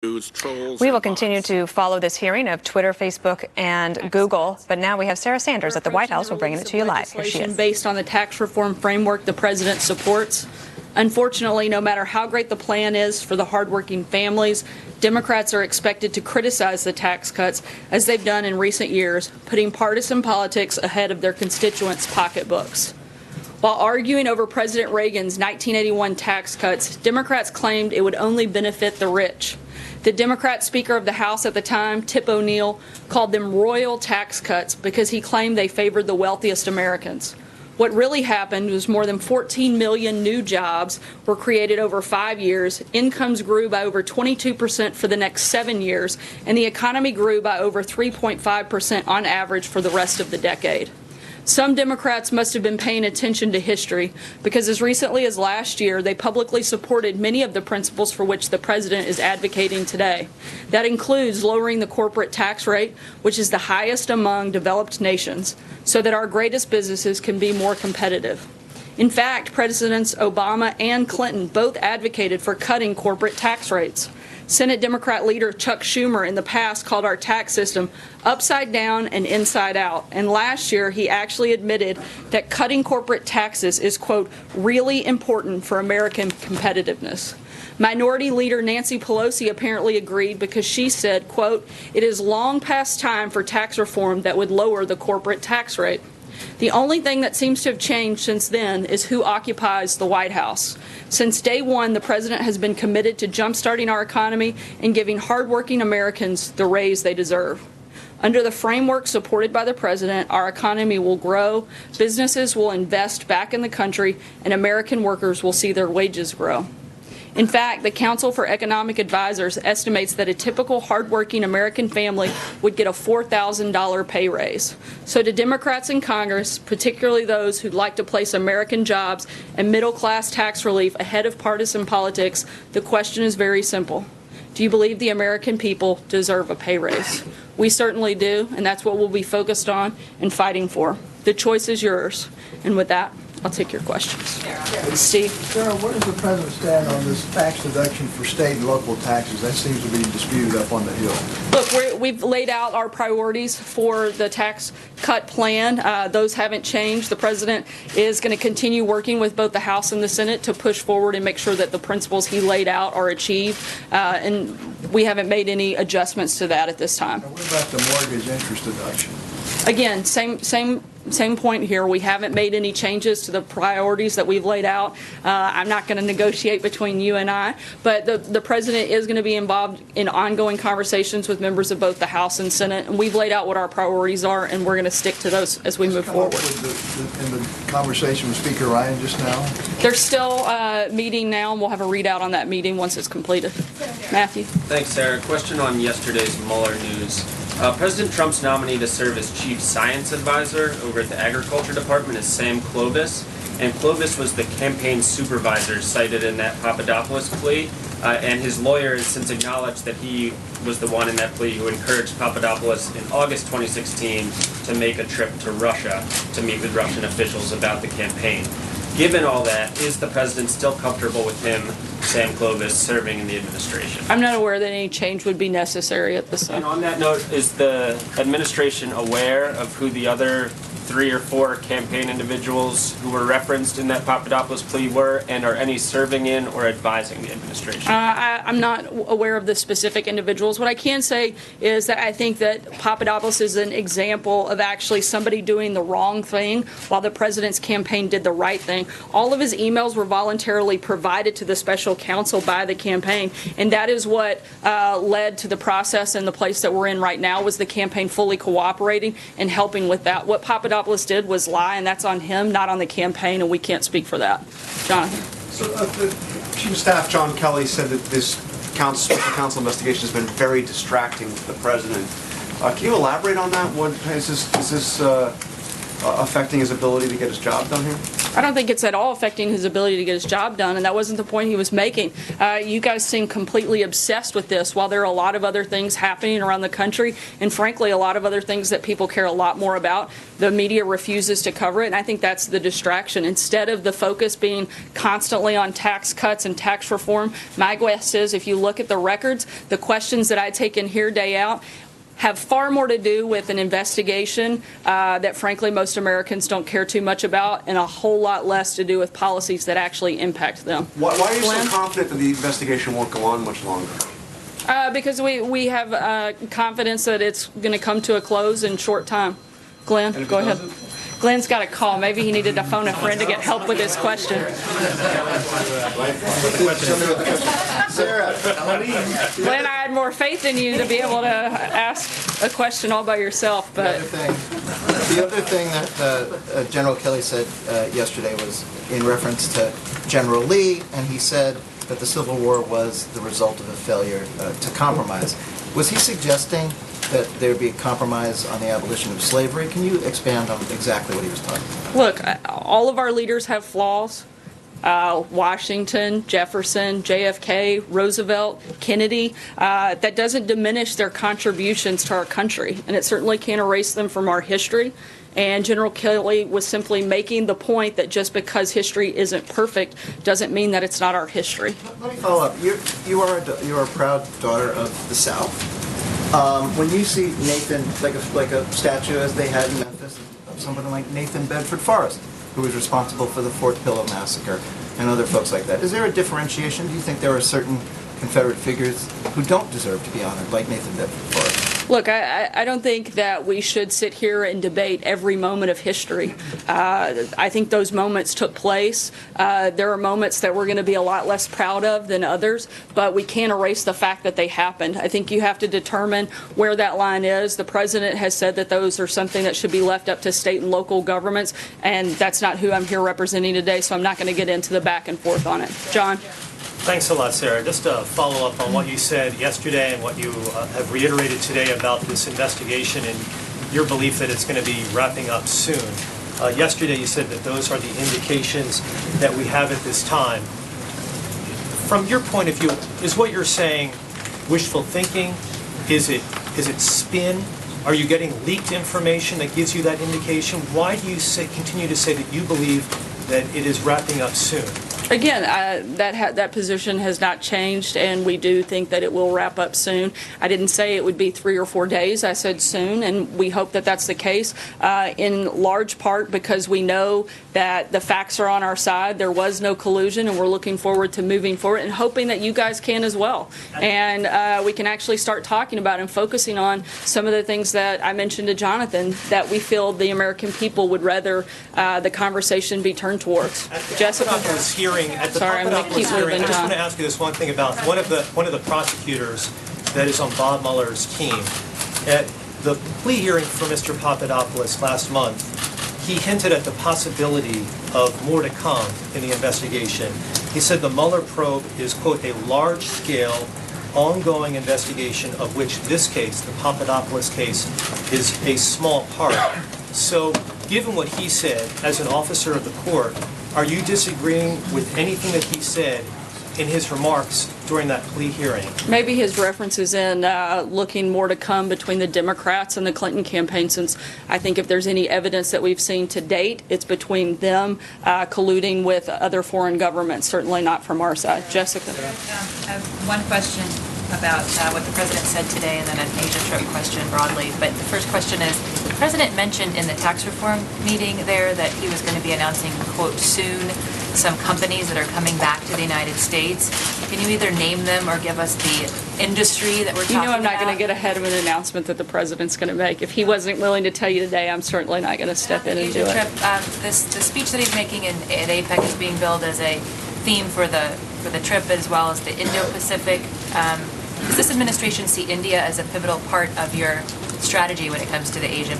We will continue to follow this hearing of Twitter, Facebook, and Google. But now we have Sarah Sanders at the White House. We're bringing it to you live. Here she is. Based on the tax reform framework the president supports. Unfortunately, no matter how great the plan is for the hardworking families, Democrats are expected to criticize the tax cuts, as they've done in recent years, putting partisan politics ahead of their constituents' pocketbooks. While arguing over President Reagan's 1981 tax cuts, Democrats claimed it would only benefit the rich. The Democrat Speaker of the House at the time, Tip O'Neill, called them royal tax cuts because he claimed they favored the wealthiest Americans. What really happened was more than 14 million new jobs were created over 5 years, incomes grew by over 22% for the next 7 years, and the economy grew by over 3.5% on average for the rest of the decade. Some Democrats must have been paying attention to history, because as recently as last year, they publicly supported many of the principles for which the president is advocating today. That includes lowering the corporate tax rate, which is the highest among developed nations, so that our greatest businesses can be more competitive. In fact, Presidents Obama and Clinton both advocated for cutting corporate tax rates. Senate Democrat leader Chuck Schumer in the past called our tax system upside down and inside out. And last year, he actually admitted that cutting corporate taxes is, quote, really important for American competitiveness. Minority Leader Nancy Pelosi apparently agreed because she said, quote, it is long past time for tax reform that would lower the corporate tax rate. The only thing that seems to have changed since then is who occupies the White House. Since day one, the president has been committed to jumpstarting our economy and giving hardworking Americans the raise they deserve. Under the framework supported by the president, our economy will grow, businesses will invest back in the country, and American workers will see their wages grow. In fact, the Council for Economic Advisors estimates that a typical hardworking American family would get a $4,000 pay raise. So to Democrats in Congress, particularly those who'd like to place American jobs and middle-class tax relief ahead of partisan politics, the question is very simple. Do you believe the American people deserve a pay raise? We certainly do, and that's what we'll be focused on and fighting for. The choice is yours. And with that, I'll take your questions. Steve? Sarah, where does the president stand on this tax deduction for state and local taxes? That seems to be disputed up on the Hill. Look, we've laid out our priorities for the tax cut plan. Those haven't changed. The president is going to continue working with both the House and the Senate to push forward and make sure that the principles he laid out are achieved. And we haven't made any adjustments to that at this time. Now, what about the mortgage interest deduction? Again, same point here. We haven't made any changes to the priorities that we've laid out. I'm not going to negotiate between you and I, but the president is going to be involved in ongoing conversations with members of both the House and Senate, and we've laid out what our priorities are, and we're going to stick to those as we move forward. In the conversation with Speaker Ryan just now? They're still meeting now, and we'll have a readout on that meeting once it's completed. Matthew? Thanks, Sarah. Question on yesterday's Mueller news. President Trump's nominee to serve as chief science advisor over at the Agriculture Department is Sam Clovis, and Clovis was the campaign supervisor cited in that Papadopoulos plea, and his lawyer has since acknowledged that he was the one in that plea who encouraged Papadopoulos in August 2016 to make a trip to Russia to meet with Russian officials about the campaign. Given all that, is the president still comfortable with him, Sam Clovis, serving in the administration? I'm not aware that any change would be necessary at this time. And on that note, is the administration aware of who the other 3 or 4 campaign individuals who were referenced in that Papadopoulos plea were, and are any serving in or advising the administration? I'm not aware of the specific individuals. What I can say is that I think that Papadopoulos is an example of actually somebody doing the wrong thing while the president's campaign did the right thing. All of his emails were voluntarily provided to the special counsel by the campaign, and that is what led to the process and the place that we're in right now, was the campaign fully cooperating and helping with that. What Papadopoulos did was lie, and that's on him, not on the campaign, and we can't speak for that. Jonathan? So the Chief of Staff, John Kelly, said that this special counsel investigation has been very distracting to the president. Can you elaborate on that? What is this affecting his ability to get his job done here? I don't think it's at all affecting his ability to get his job done, and that wasn't the point he was making. You guys seem completely obsessed with this, while there are a lot of other things happening around the country, and frankly, a lot of other things that people care a lot more about. The media refuses to cover it, and I think that's the distraction. Instead of the focus being constantly on tax cuts and tax reform, my guess is if you look at the records, the questions that I take in here day out have far more to do with an investigation that, frankly, most Americans don't care too much about, and a whole lot less to do with policies that actually impact them. Why are you Glenn? so confident that the investigation won't go on much longer? Because we have confidence that it's going to come to a close in short time. Glenn, go ahead. Glenn's got a call. Maybe he needed to phone a friend to get help with his question. Sarah, Glenn, I had more faith in you to be able to ask a question all by yourself, but the other thing that General Kelly said yesterday was in reference to General Lee, and he said that the Civil War was the result of a failure to compromise. Was he suggesting that there be a compromise on the abolition of slavery? Can you expand on exactly what he was talking about? look, all of our leaders have flaws. Washington, Jefferson, JFK, Roosevelt, Kennedy. That doesn't diminish their contributions to our country, and it certainly can't erase them from our history. And General Kelly was simply making the point that just because history isn't perfect doesn't mean that it's not our history. Let me follow up. You are a proud daughter of the South. When you see Nathan, like a statue as they had in Memphis, of somebody like Nathan Bedford Forrest, who was responsible for the Fort Pillow Massacre, and other folks like that, is there a differentiation? Do you think there are certain Confederate figures who don't deserve to be honored, like Nathan Bedford Forrest? Look, I don't think that we should sit here and debate every moment of history. I think those moments took place. There are moments that we're going to be a lot less proud of than others, but we can't erase the fact that they happened. I think you have to determine where that line is. The president has said that those are something that should be left up to state and local governments, and that's not who I'm here representing today, so I'm not going to get into the back and forth on it. John? Thanks a lot, Sarah. Just to follow up on what you said yesterday and what you have reiterated today about this investigation and your belief that it's going to be wrapping up soon. Yesterday you said that those are the indications that we have at this time. From your point of view, is what you're saying wishful thinking? Is it spin? Are you getting leaked information that gives you that indication? Why do you continue to say that you believe that it is wrapping up soon? Again, that position has not changed, and we do think that it will wrap up soon. I didn't say it would be 3 or 4 days. I said soon, and we hope that that's the case, in large part because we know that the facts are on our side. There was no collusion, and we're looking forward to moving forward and hoping that you guys can as well. And we can actually start talking about and focusing on some of the things that I mentioned to Jonathan that we feel the American people would rather the conversation be turned towards. Jessica? Was hearing at the Sorry, I'm gonna keep Papadopoulos hearing, moving, I just John. want to ask you this one thing about one of the prosecutors that is on Bob Mueller's team. At the plea hearing for Mr. Papadopoulos last month, he hinted at the possibility of more to come in the investigation. He said the Mueller probe is, quote, a large-scale, ongoing investigation of which this case, the Papadopoulos case, is a small part. So, given what he said as an officer of the court, are you disagreeing with anything that he said in his remarks during that plea hearing? Maybe his references in looking more to come between the Democrats and the Clinton campaign, since I think if there's any evidence that we've seen to date, it's between them colluding with other foreign governments, certainly not from our side. Jessica? I have one question about what the president said today, and then an Asia trip question broadly. But the first question is, the president mentioned in the tax reform meeting there that he was going to be announcing, quote, soon, some companies that are coming back to the United States. Can you either name them or give us the industry that we're talking about? You know I'm not going to get ahead of an announcement that the president's going to make. If he wasn't willing to tell you today, I'm certainly not going to step in and do Asia it. trip, the speech that he's making at APEC is being billed as a theme for the trip, as well as the Indo-Pacific. Does this administration see India as a pivotal part of your strategy when it comes to the Asia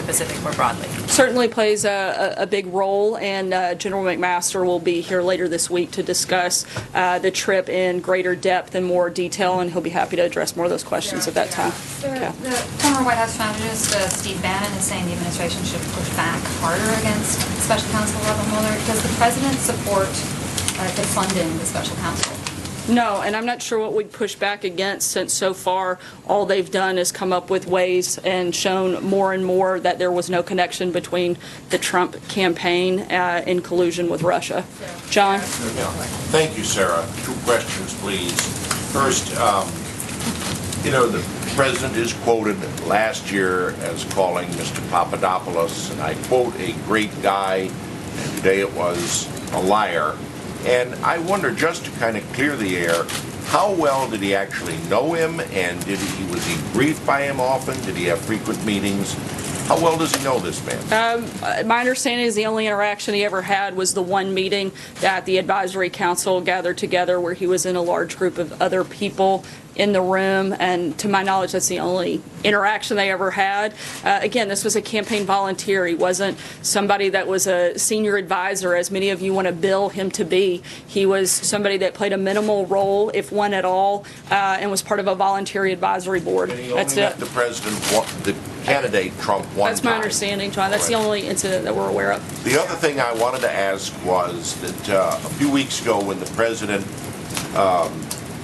Pacific more broadly? Certainly plays a big role, and General McMaster will be here later this week to discuss the trip in greater depth and more detail, and he'll be happy to address more of those questions at that time. The former White House strategist, Steve Bannon, is saying the administration should push back harder against Special Counsel Robert Mueller. Does the president support defunding the special counsel? No, and I'm not sure what we'd push back against, since so far all they've done is come up with ways and shown more and more that there was no connection between the Trump campaign in collusion with Russia. John? Thank you, Sarah. 2 questions, please. First, the president is quoted last year as calling Mr. Papadopoulos, and I quote, a great guy, and today it was a liar. And I wonder, just to kind of clear the air, how well did he actually know him, and was he briefed by him often? Did he have frequent meetings? How well does he know this man? My understanding is the only interaction he ever had was the one meeting that the advisory council gathered together, where he was in a large group of other people in the room, and to my knowledge, that's the only interaction they ever had. Again, this was a campaign volunteer. He wasn't somebody that was a senior advisor, as many of you want to bill him to be. He was somebody that played a minimal role, if one at all, and was part of a voluntary advisory board. And he only That's met it. the president, the candidate Trump, one That's my time. understanding, John. That's the only incident that we're aware of. The other thing I wanted to ask was that a few weeks ago, when the president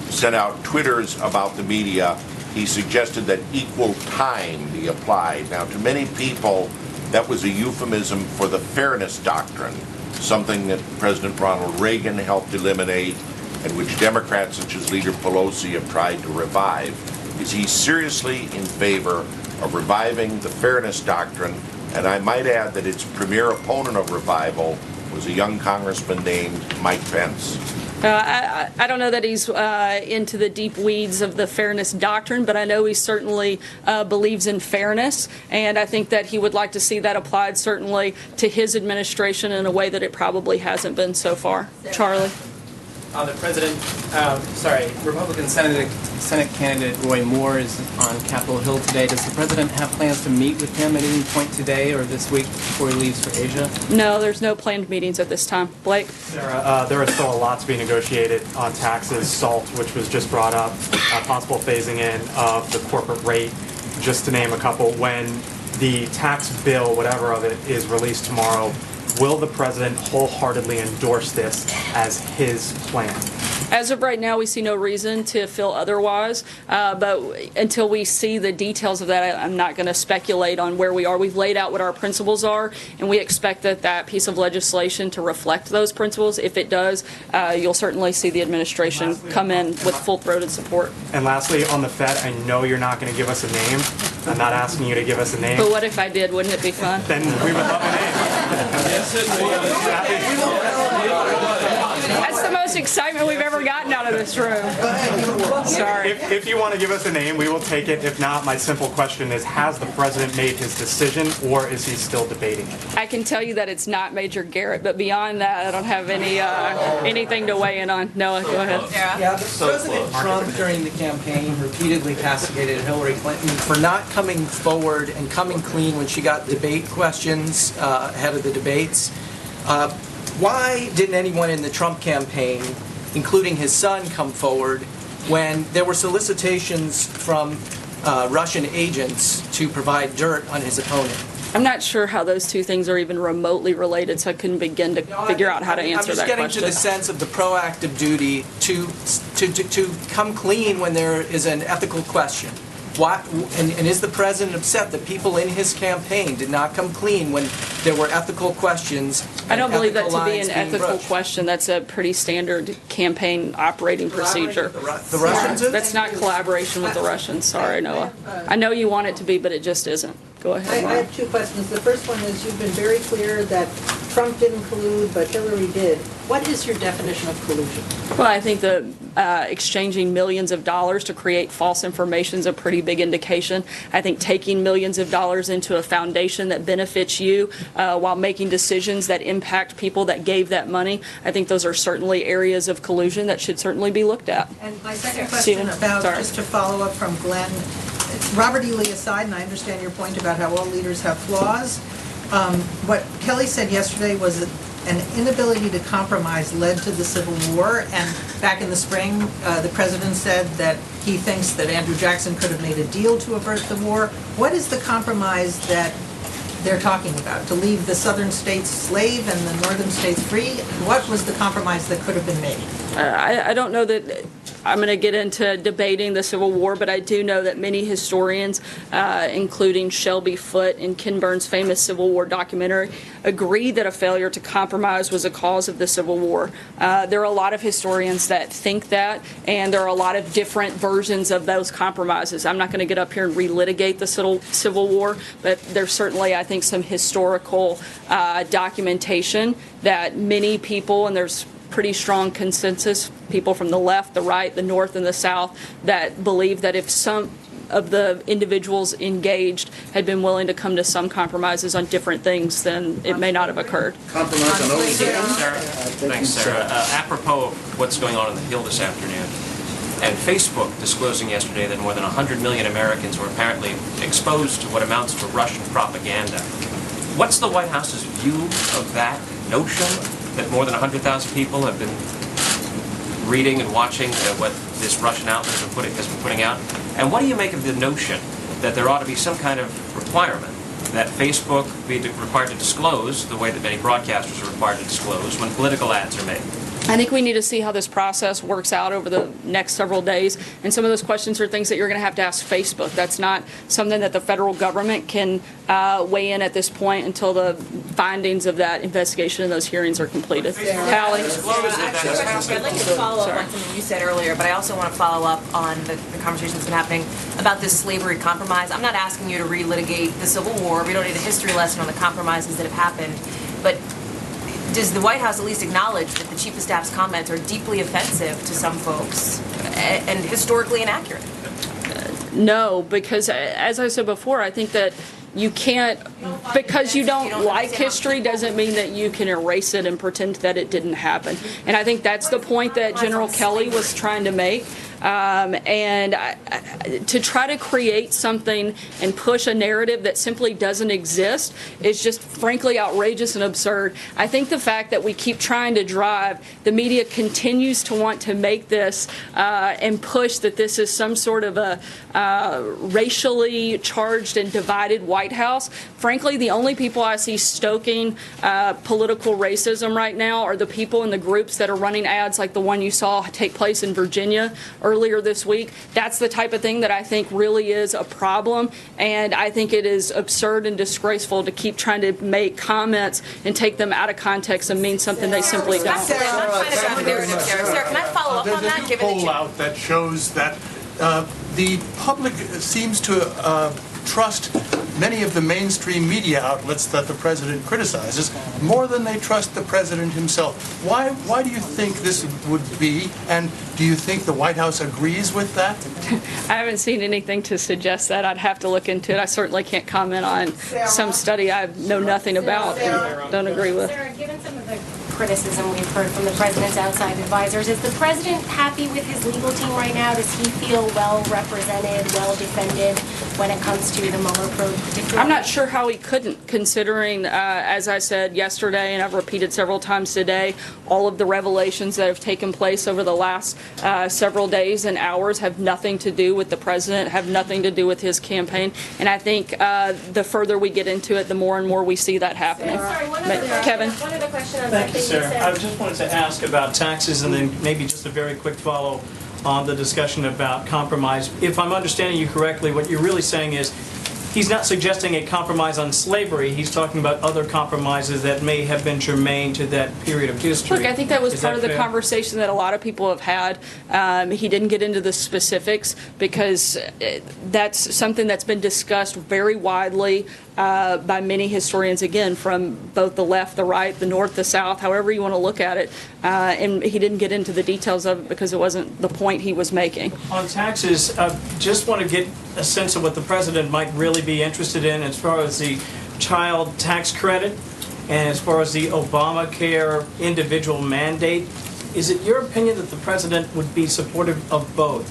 sent out Twitters about the media, he suggested that equal time be applied. Now, to many people, that was a euphemism for the fairness doctrine, something that President Ronald Reagan helped eliminate and which Democrats such as Leader Pelosi have tried to revive. Is he seriously in favor of reviving the fairness doctrine? And I might add that its premier opponent of revival was a young congressman named Mike Pence. I don't know that he's into the deep weeds of the fairness doctrine, but I know he certainly believes in fairness, and I think that he would like to see that applied certainly to his administration in a way that it probably hasn't been so far. Charlie? The president, Republican Senate candidate Roy Moore is on Capitol Hill today. Does the president have plans to meet with him at any point today or this week before he leaves for Asia? No, there's no planned meetings at this time. Blake? Sarah, there is still a lot to be negotiated on taxes, SALT, which was just brought up, possible phasing in of the corporate rate, just to name a couple. When the tax bill, whatever of it, is released tomorrow, will the president wholeheartedly endorse this as his plan? As of right now, we see no reason to feel otherwise, but until we see the details of that, I'm not going to speculate on where we are. We've laid out what our principles are, and we expect that piece of legislation to reflect those principles. If it does, you'll certainly see the administration come in with full-throated support. And lastly, on the Fed, I know you're not going to give us a name. I'm not asking you to give us a name. But what if I did? Wouldn't it be fun? Then we would love a name. That's the most excitement we've ever gotten out of this room. Sorry. If you want to give us a name, we will take it. If not, my simple question is, has the president made his decision, or is he still debating it? I can tell you that it's not Major Garrett, but beyond that, I don't have anything to weigh in on. Noah, go ahead. Yeah, President Trump during the campaign repeatedly castigated Hillary Clinton for not coming forward and coming clean when she got debate questions ahead of the debates. Why didn't anyone in the Trump campaign, including his son, come forward when there were solicitations from Russian agents to provide dirt on his opponent? I'm not sure how those two things are even remotely related, so I couldn't begin to figure out how to answer that question. I'm just getting to the sense of the proactive duty to come clean when there is an ethical question. And is the president upset that people in his campaign did not come clean when there were ethical questions? I don't believe that to be an ethical question. That's a pretty standard campaign operating procedure. The Russians? That's not collaboration with the Russians. Sorry, Noah. I know you want it to be, but it just isn't. Go ahead. I have 2 questions. The first one is, you've been very clear that Trump didn't collude, but Hillary did. What is your definition of collusion? Well, I think the exchanging millions of dollars to create false information is a pretty big indication. I think taking millions of dollars into a foundation that benefits you while making decisions that impact people that gave that money, I think those are certainly areas of collusion that should certainly be looked at. And my second question just to follow up from Glenn, Robert E. Lee aside, and I understand your point about how all leaders have flaws, what Kelly said yesterday was that an inability to compromise led to the Civil War, and back in the spring, the president said that he thinks that Andrew Jackson could have made a deal to avert the war. What is the compromise that they're talking about? To leave the southern states slave and the northern states free? What was the compromise that could have been made? I don't know that I'm going to get into debating the Civil War, but I do know that many historians, including Shelby Foote in Ken Burns' famous Civil War documentary, agree that a failure to compromise was a cause of the Civil War. There are a lot of historians that think that, and there are a lot of different versions of those compromises. I'm not going to get up here and relitigate the Civil War, but there's certainly, I think, some historical documentation that many people, and there's pretty strong consensus, people from the left, the right, the north, and the south, that believe that if some of the individuals engaged had been willing to come to some compromises on different things, then it may not have occurred. Compromise on those things. Thanks, Sarah. Apropos of what's going on in the Hill this afternoon, and Facebook disclosing yesterday that more than 100 million Americans were apparently exposed to what amounts to Russian propaganda. What's the White House's view of that notion that more than 100,000 people have been reading and watching what this Russian outlet has been putting out? And what do you make of the notion that there ought to be some kind of requirement that Facebook be required to disclose, the way that many broadcasters are required to disclose, when political ads are made? I think we need to see how this process works out over the next several days. And some of those questions are things that you're going to have to ask Facebook. That's not something that the federal government can weigh in at this point until the findings of that investigation and those hearings are completed. Hallie? I'd like to follow up on something you said earlier, but I also want to follow up on the conversation that's been happening about this slavery compromise. I'm not asking you to relitigate the Civil War. We don't need a history lesson on the compromises that have happened. But does the White House at least acknowledge that the Chief of Staff's comments are deeply offensive to some folks and historically inaccurate? No, because as I said before, I think that you can't, because you don't like history doesn't mean that you can erase it and pretend that it didn't happen. And I think that's the point that General Kelly was trying to make. To try to create something and push a narrative that simply doesn't exist is just frankly outrageous and absurd. I think the fact that we keep trying to drive, the media continues to want to make this and push that this is some sort of a racially charged and divided White House. Frankly, the only people I see stoking political racism right now are the people in the groups that are running ads like the one you saw take place in Virginia earlier this week. That's the type of thing that I think really is a problem, and I think it is absurd and disgraceful to keep trying to make comments and take them out of context and mean something they simply don't. Sarah, can I follow up on that? There's a poll out that shows that the public seems to trust many of the mainstream media outlets that the president criticizes more than they trust the president himself. Why do you think this would be, and do you think the White House agrees with that? I haven't seen anything to suggest that. I'd have to look into it. I certainly can't comment on some study I know nothing about and don't agree with. Sarah, given some of the criticism we've heard from the president's outside advisors, is the president happy with his legal team right now? Does he feel well represented, well defended when it comes to the Mueller probe particularly? I'm not sure how he couldn't, considering, as I said yesterday, and I've repeated several times today, all of the revelations that have taken place over the last several days and hours have nothing to do with the president, have nothing to do with his campaign. And I think the further we get into it, the more and more we see that happening. Kevin? One other question on Thank you, something Sarah. I just wanted to ask about taxes and then maybe just a very quick follow on the discussion about compromise. If I'm understanding you correctly, what you're really saying is he's not suggesting a compromise on slavery. He's talking about other compromises that may have been germane to that period of history. Look, I think that was Is part of the fair? conversation that a lot of people have had. He didn't get into the specifics because that's something that's been discussed very widely by many historians, again, from both the left, the right, the north, the south, however you want to look at it. And he didn't get into the details of it because it wasn't the point he was making. On taxes, just want to get a sense of what the president might really be interested in as far as the child tax credit and as far as the Obamacare individual mandate. Is it your opinion that the president would be supportive of both?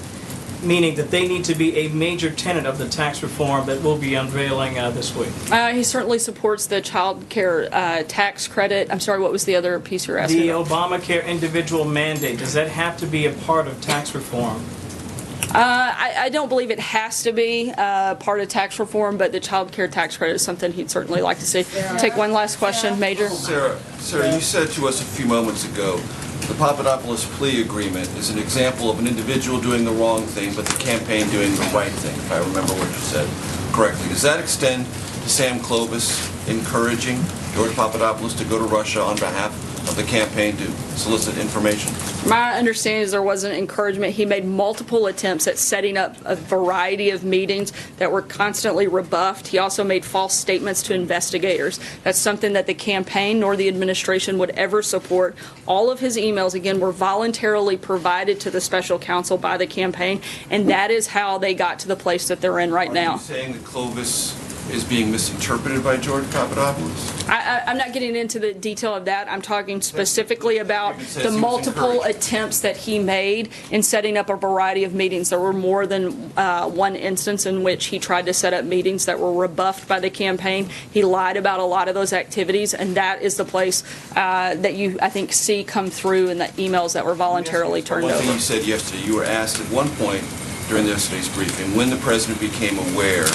meaning that they need to be a major tenet of the tax reform that we'll be unveiling this week? He certainly supports the child care tax credit. I'm sorry, what was the other piece you were asking The about? Obamacare individual mandate, does that have to be a part of tax reform? I don't believe it has to be part of tax reform, but the child care tax credit is something he'd certainly like to see. Take one last question, Major. Sarah, you said to us a few moments ago, the Papadopoulos plea agreement is an example of an individual doing the wrong thing, but the campaign doing the right thing, if I remember what you said correctly. Does that extend to Sam Clovis encouraging George Papadopoulos to go to Russia on behalf of the campaign to solicit information? My understanding is there was an encouragement. He made multiple attempts at setting up a variety of meetings that were constantly rebuffed. He also made false statements to investigators. That's something that the campaign nor the administration would ever support. All of his emails, again, were voluntarily provided to the special counsel by the campaign, and that is how they got to the place that they're in right now. Are you saying that Clovis is being misinterpreted by George Papadopoulos? I'm not getting into the detail of that. I'm talking specifically about the multiple attempts that he made in setting up a variety of meetings. There were more than one instance in which he tried to set up meetings that were rebuffed by the campaign. He lied about a lot of those activities, and that is the place that you, I think, see come through in the emails that were voluntarily turned over. One thing you said yesterday, you were asked at one point during yesterday's briefing when the president became aware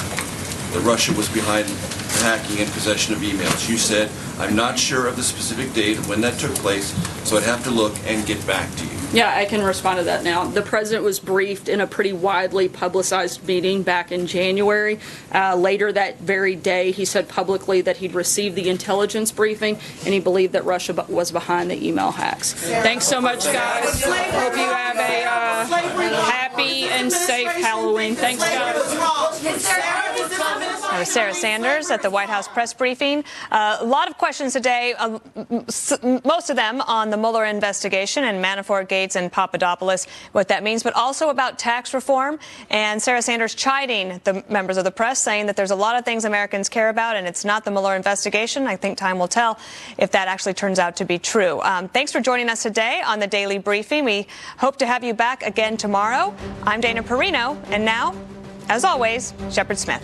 that Russia was behind the hacking and possession of emails. You said, I'm not sure of the specific date of when that took place, so I'd have to look and get back to you. Yeah, I can respond to that now. The president was briefed in a pretty widely publicized meeting back in January. Later that very day, he said publicly that he'd received the intelligence briefing and he believed that Russia was behind the email hacks. Thanks so much, guys. Hope you have a happy and safe Halloween. Thanks, guys. That was Sarah Sanders at the White House press briefing. A lot of questions today, most of them on the Mueller investigation and Manafort, Gates, and Papadopoulos, what that means, but also about tax reform. And Sarah Sanders chiding the members of the press, saying that there's a lot of things Americans care about, and it's not the Mueller investigation. I think time will tell if that actually turns out to be true. Thanks for joining us today on the Daily Briefing. We hope to have you back again tomorrow. I'm Dana Perino, and now, as always, Shepard Smith.